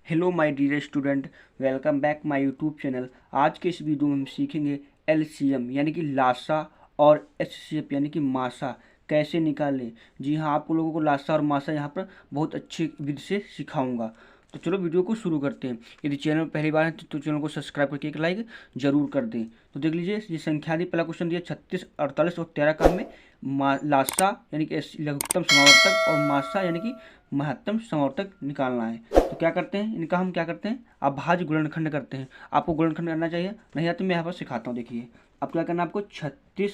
Hello my dear student, welcome back my YouTube channel. आज के इस वीडियो में हम सीखेंगे एलसीएम यानी कि लासा और एचसीएफ यानी कि मासा कैसे निकालें। जी हाँ, आप लोगों को लासा और मासा यहाँ पर बहुत अच्छी विधि से सिखाऊंगा। तो चलो वीडियो को शुरू करते हैं। यदि चैनल पहली बार है तो चैनल को सब्सक्राइब करके एक लाइक जरूर कर दें। तो देख लीजिए, ये संख्या दी, पहला क्वेश्चन दिया 36, 48 और 13 का हमें लासा यानी कि लघुत्तम समावर्तक और मासा यानी कि महत्तम समावर्तक निकालना है। तो क्या करते हैं, इनका हम क्या करते हैं, अभाज्य गुणनखंड करते हैं। आपको गुणनखंड करना चाहिए, नहीं आते मैं यहाँ पर सिखाता हूँ। देखिए अब क्या करना है आपको, 36,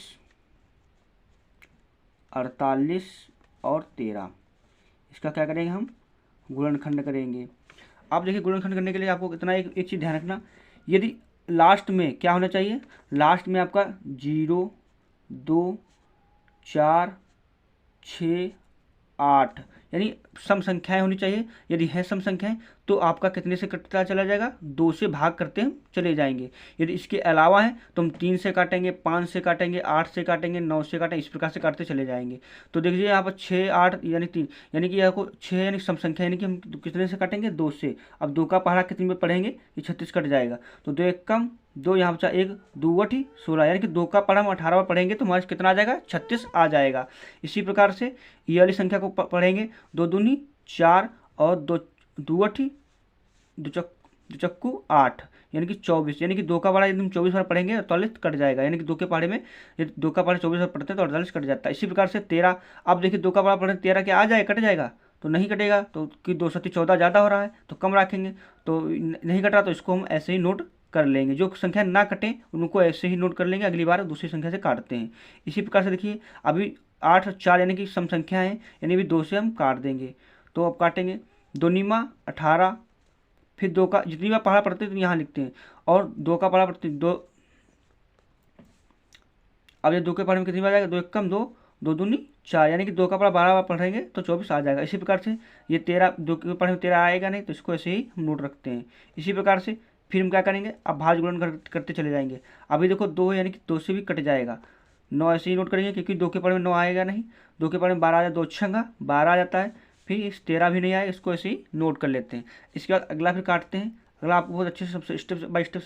48 और 13, इसका क्या करेंगे हम, गुणनखंड करेंगे। आप देखिए, गुणनखंड करने के लिए आपको इतना एक चीज़ ध्यान रखना, यदि लास्ट में क्या होना चाहिए, लास्ट में आपका 0, 2, 4, 6, 8 यानी सम संख्याएं होनी चाहिए। यदि है सम संख्याएं तो आपका कितने से कटता चला जाएगा, 2 से भाग करते हम चले जाएंगे। यदि इसके अलावा है तो हम 3 से काटेंगे, 5 से काटेंगे, 8 से काटेंगे, 9 से काटेंगे, इस प्रकार से काटते चले जाएंगे। तो देखिए यहाँ पर 6, 8 यानी 3 यानी कि आपको 6 यानी सम संख्या यानी कि हम कितने से काटेंगे, 2 से। अब 2 का पहाड़ा कितने में पढ़ेंगे, ये 36 कट जाएगा। तो 2 एक कम 2, यहाँ बचा 1, 2 = 16 यानी कि 2 का पढ़ा हम 18 पढ़ेंगे तो हमारे कितना आ जाएगा, 36 आ जाएगा। इसी प्रकार से ये वाली संख्या को पढ़ेंगे, 2 दूनी 4 और 2 = 2 चक्कू 8 यानी कि 24 यानी कि 2 का पढ़ा यदि हम 24 बार पढ़ेंगे 48 कट जाएगा। यानी कि 2 के पढ़े में, यदि 2 का पढ़ा 24 बार पढ़ते हैं तो 48 कट जाता है। इसी प्रकार से 13, अब देखिए 2 का पढ़ा पढ़े 13 क्या आ जाए, कट जाएगा तो नहीं कटेगा, तो कि 2 7 14 ज़्यादा हो रहा है तो कम रखेंगे, तो नहीं कट रहा तो इसको हम ऐसे ही नोट कर लेंगे। जो संख्या ना कटें उनको ऐसे ही नोट कर लेंगे, अगली बार दूसरी संख्या से काटते हैं। इसी प्रकार से देखिए अभी 8 और 4 यानी कि सम संख्या है, यानी भी 2 से हम काट देंगे। तो अब काटेंगे, 2 × 18, फिर 2 का जितनी बार पहाड़ा पढ़ते हैं तो यहाँ लिखते हैं, और 2 का पहाड़ा पढ़ते 2। अब ये 2 के पहाड़े में कितनी बार जाएगा, 2 एक कम 2, 2 दूनी 4 यानी कि 2 का पहाड़ा 12 बार पढ़ेंगे तो 24 आ जाएगा। इसी प्रकार से ये 13, 2 के पहाड़े में 13 आएगा नहीं तो इसको ऐसे ही हम नोट रखते हैं। इसी प्रकार से फिर हम क्या करेंगे, अब भाज्य गुणन करते चले जाएंगे। अभी देखो 2 है यानी कि 2 से भी कट जाएगा। 9 ऐसे ही नोट करेंगे क्योंकि 2 के पहाड़े में 9 आएगा नहीं, 2 के पहाड़े में 12 आ जाए, 2 छंगा 12 आ जाता है। फिर इस 13 भी नहीं आएगा, इसको ऐसे ही नोट कर लेते हैं। इसके बाद अगला फिर काटते हैं। अगला आपको बहुत अच्छे से स्टेप बाय स्टेप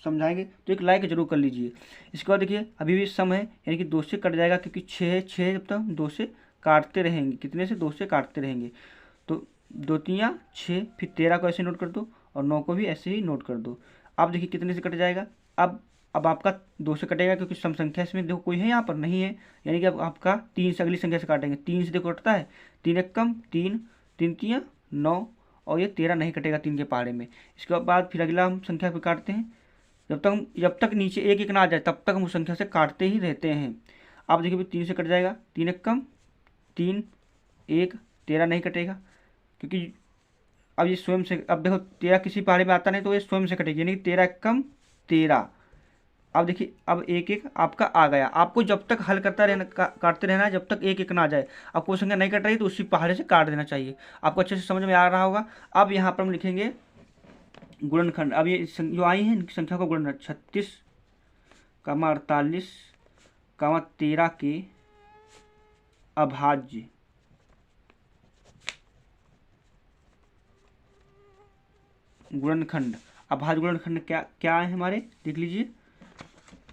समझाएंगे तो एक लाइक जरूर कर लीजिए। इसके बाद देखिए अभी भी सम है यानी कि 2 से कट जाएगा क्योंकि 6 है, 6 जब तक हम 2 से काटते रहेंगे, कितने से, 2 से काटते रहेंगे। तो 2 3 6, फिर 13 को ऐसे नोट कर दो और 9 को भी ऐसे ही नोट कर दो। अब देखिए कितने से कट जाएगा, अब आपका 2 से कटेगा क्योंकि सम संख्या इसमें देखो कोई है यहाँ पर नहीं है, यानी कि अब आपका 3 से अगली संख्या से काटेंगे। 3 से देखो कटता है, 3 एक कम 3, 3 3 9 और ये 13 नहीं कटेगा 3 के पहाड़े में। इसके बाद फिर अगला हम संख्या पे काटते हैं, जब तक नीचे एक एक ना आ जाए तब तक हम उस संख्या से काटते ही रहते हैं। आप देखिए 3 से कट जाएगा, 3 एक कम 3, 1, 13 नहीं कटेगा क्योंकि अब ये स्वयं से, अब देखो 13 किसी पहाड़े में आता नहीं तो ये स्वयं से कटेगी, यानी कि 13 एक कम 13। अब देखिए अब एक एक आपका आ गया। आपको जब तक हल करता रहना, काटते रहना है जब तक एक एक ना आ जाए। आपको संख्या नहीं कट रही तो उसी पहाड़े से काट देना चाहिए। आपको अच्छे से समझ में आ रहा होगा। अब यहाँ पर हम लिखेंगे गुणनखंड। अब ये जो आई है इनकी संख्या को गुणन, 36, 48, 13 के अभाज्य गुणनखंड। अभाज्य गुणनखंड क्या क्या है हमारे, देख लीजिए,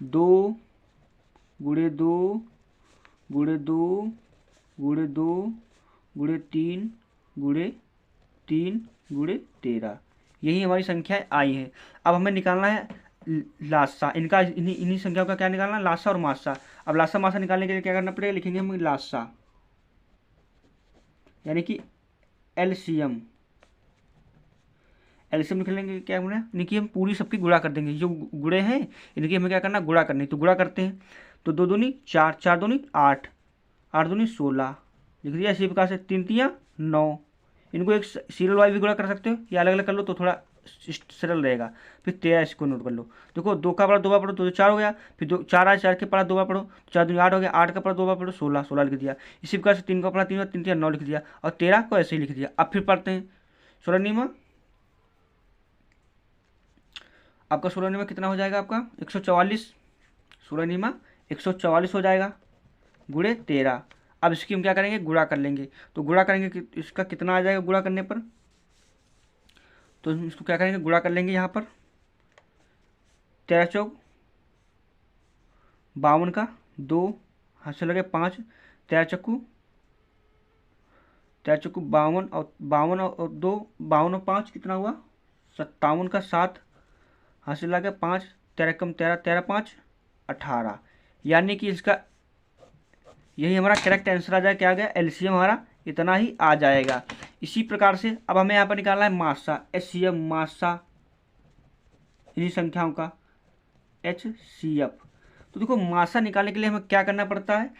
2 × 2 × 2 × 2 × 3 × 3 × 13, यही हमारी संख्याएं आई हैं। अब हमें निकालना है लासा, इनका इन्हीं संख्याओं का क्या निकालना है, लासा और मासा। अब लासा मासा निकालने के लिए क्या करना पड़ेगा, लिखेंगे हम लासा यानी कि एलसीएम। एलसीएम निकलने के क्या होना है, इनकी हम पूरी सबकी गुणा कर देंगे। जो गुणे हैं इनकी हमें क्या करना, गुणा करनी। तो गुणा करते हैं, तो 2 दूनी 4, 4 दूनी 8, 8 दूनी 16 लिख दिया। इसी प्रकार से 3 3 9, इनको एक सीरियल वाइज भी गुणा कर सकते हो या अलग अलग कर लो तो थोड़ा सरल रहेगा। फिर 13, इसको नोट कर लो। देखो 2 का पढ़ा 2 बार पढ़ो तो 4 हो गया, फिर 2 4 आए, 4 के पढ़ा 2 बार पढ़ो, 4 दूनी 8 हो गया, 8 का पढ़ा 2 बार पढ़ो 16, 16 लिख दिया। इसी प्रकार से 3 का पढ़ा 3 बार, 3 3 9 लिख दिया, और 13 को ऐसे ही लिख दिया। अब फिर पढ़ते हैं 16 नीमा, आपका 16 नीमा कितना हो जाएगा, आपका 144, 16 नीमा 144 हो जाएगा गुणे 13। अब इसकी हम क्या करेंगे, गुणा कर लेंगे। तो गुणा करेंगे कि इसका कितना आ जाएगा गुणा करने पर, तो हम इसको क्या करेंगे, गुणा कर लेंगे यहाँ पर 13 चौक 52 का 2 हाथ से लगे 5, 13 चक्कू 52 और 2 52 और 5 कितना हुआ 57 का 7 हाथ से लगे 5, 13 कम 13, 13 5 18, यानी कि इसका यही हमारा करेक्ट आंसर आ जाएगा। क्या आ गया, एलसीएम हमारा इतना ही आ जाएगा। इसी प्रकार से अब हमें यहाँ पर निकालना है मासा, एचसीएफ मासा इन्हीं संख्याओं का एचसीएफ। तो देखो मासा निकालने के लिए हमें क्या करना पड़ता है,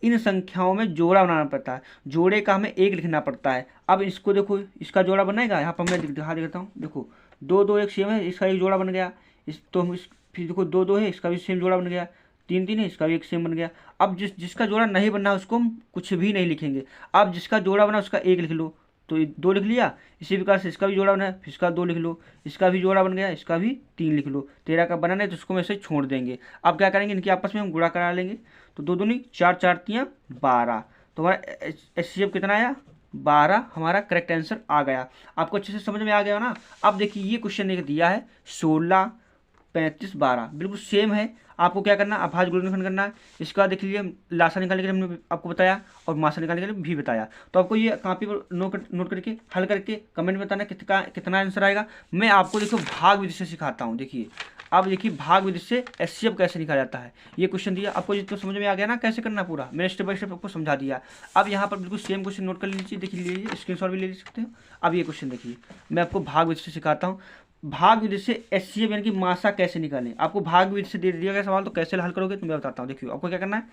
इन संख्याओं में जोड़ा बनाना पड़ता है। जोड़े का हमें 1 लिखना पड़ता है। अब इसको देखो, इसका जोड़ा बनेगा, यहाँ पर मैं दिखा देता हूँ। देखो 2 2 1 सेम है, इसका एक जोड़ा बन गया। इस तो हम फिर देखो 2 2 है, इसका भी सेम जोड़ा बन गया। 3 3 है, इसका भी एक सेम बन गया। अब जिसका जोड़ा नहीं बनना उसको हम कुछ भी नहीं लिखेंगे। अब जिसका जोड़ा बना उसका 1 लिख लो, तो 2 लिख लिया। इसी प्रकार से इसका भी जोड़ा बना है, फिर इसका 2 लिख लो, इसका भी जोड़ा बन गया, इसका भी 3 लिख लो। 13 का बना नहीं तो उसको वैसे छोड़ देंगे। अब क्या करेंगे, इनके आपस में हम गुणा करा लेंगे। तो 2 दूनी 4 4 3 12, तो हमारा एचसीएफ कितना आया 12, हमारा करेक्ट आंसर आ गया। आपको अच्छे से समझ में आ गया ना। अब देखिए ये क्वेश्चन एक दिया है 16 35 12, बिल्कुल सेम है। आपको क्या करना है, अभाज्य गुणनखंड करना है। इसका देख लीजिए, लासा निकालने के लिए हमने आपको बताया और मासा निकालने के लिए भी बताया। तो आपको ये कॉपी पर नोट करके हल करके कमेंट में बताना कितना आंसर आएगा। मैं आपको देखो भाग विधि से सिखाता हूँ। देखिए अब देखिए भाग विधि से एचसीएफ कैसे निकाला जाता है। ये क्वेश्चन दिया आपको, जितना समझ में आ गया ना कैसे करना पूरा, मैंने स्टेप बाय स्टेप आपको समझा दिया। अब यहाँ पर बिल्कुल सेम क्वेश्चन नोट कर लीजिए, देख लीजिए, स्क्रीनशॉट भी ले सकते हो। अब ये क्वेश्चन देखिए, मैं आपको भाग विधि से सिखाता हूँ। भाग विधि से एचसीएफ यानी कि मासा कैसे निकालें। आपको भाग विधि से दे दिया गया सवाल, तो कैसे हल करोगे तो मैं बताता हूँ। देखिए आपको क्या करना है,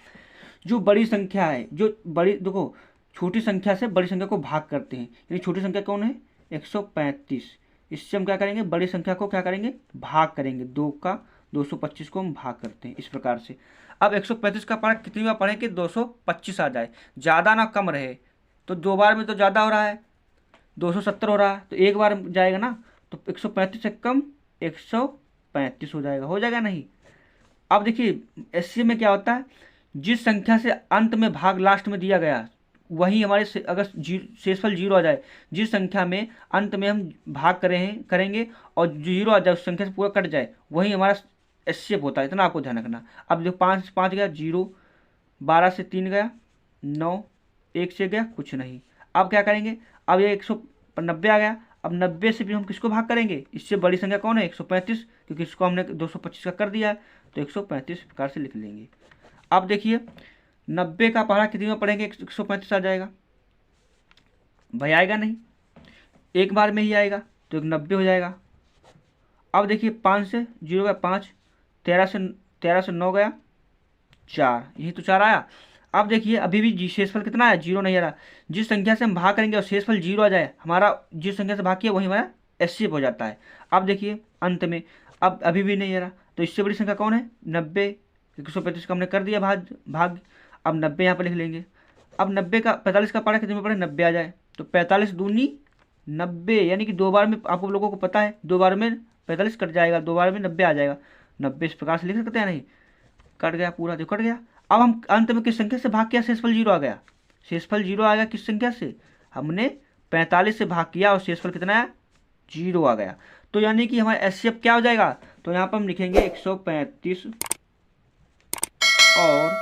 जो बड़ी संख्या है, जो बड़ी देखो छोटी संख्या से बड़ी संख्या को भाग करते हैं, यानी छोटी संख्या कौन है 135। इससे हम क्या करेंगे, बड़ी संख्या को क्या करेंगे भाग करेंगे। 2 का 225 को हम भाग करते हैं इस प्रकार से। अब 135 का पारा कितनी बार पढ़ें कि 225 आ जाए, ज़्यादा ना कम रहे। तो 2 बार में तो ज़्यादा हो रहा है, 270 हो रहा है, तो 1 बार जाएगा ना, तो 135 से कम 135 हो जाएगा नहीं। अब देखिए एचसीएफ में क्या होता है, जिस संख्या से अंत में भाग लास्ट में दिया गया वही हमारे अगर शेषफल 0 आ जाए, जिस संख्या में अंत में हम भाग करेंगे और 0 आ जाए, उस संख्या से पूरा कट जाए, वही हमारा एचसीएफ होता है। इतना आपको ध्यान रखना। अब जो 5 5 गया 0, 12 से 3 गया 9, 1 से गया कुछ नहीं। अब क्या करेंगे, अब ये 190 आ गया। अब 90 से भी हम किसको भाग करेंगे, इससे बड़ी संख्या कौन है 135, क्योंकि इसको हमने 225 का कर दिया है, तो 135 प्रकार से लिख लेंगे। अब देखिए 90 का पहाड़ा कितनी में पढ़ेंगे 135 आ जाएगा भाई, आएगा नहीं, एक बार में ही आएगा, तो 90 हो जाएगा। अब देखिए 5 से 0 गया 5, 13 से 9 गया 4, यही तो 4 आया। अब देखिए अभी भी शेषफल कितना है 0 नहीं आ रहा। जिस संख्या से हम भाग करेंगे और शेषफल 0 आ जाए, हमारा जिस संख्या से भाग किया वही हमारा एचसीएफ हो जाता है। अब देखिए अंत में अब अभी भी नहीं आ रहा, तो इससे बड़ी संख्या कौन है 90। 135 का हमने कर दिया भाग। अब 90 यहाँ पर लिख लेंगे। अब 90 का 45 का पारा कितने में पड़े 90 आ जाए, तो 45 दूनी 90, यानी कि 2 बार में आपको लोगों को पता है 2 बार में 45 कट जाएगा, 2 बार में 90 आ जाएगा। 90 इस प्रकार से लिख सकते हैं, नहीं कट गया पूरा, देखो कट गया। अब हम अंत में किस संख्या से भाग किया, शेषफल 0 आ गया। शेषफल 0 आ गया किस संख्या से, हमने 45 से भाग किया और शेषफल कितना आया 0 आ गया। तो यानी कि हमारा एचसीएफ क्या हो जाएगा, तो यहाँ पर हम लिखेंगे 135 और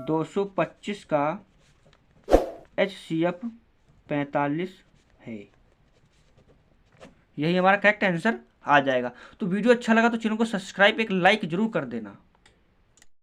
225 का एचसीएफ 45 है। यही हमारा करेक्ट आंसर आ जाएगा। तो वीडियो अच्छा लगा तो चैनल को सब्सक्राइब एक लाइक जरूर कर देना।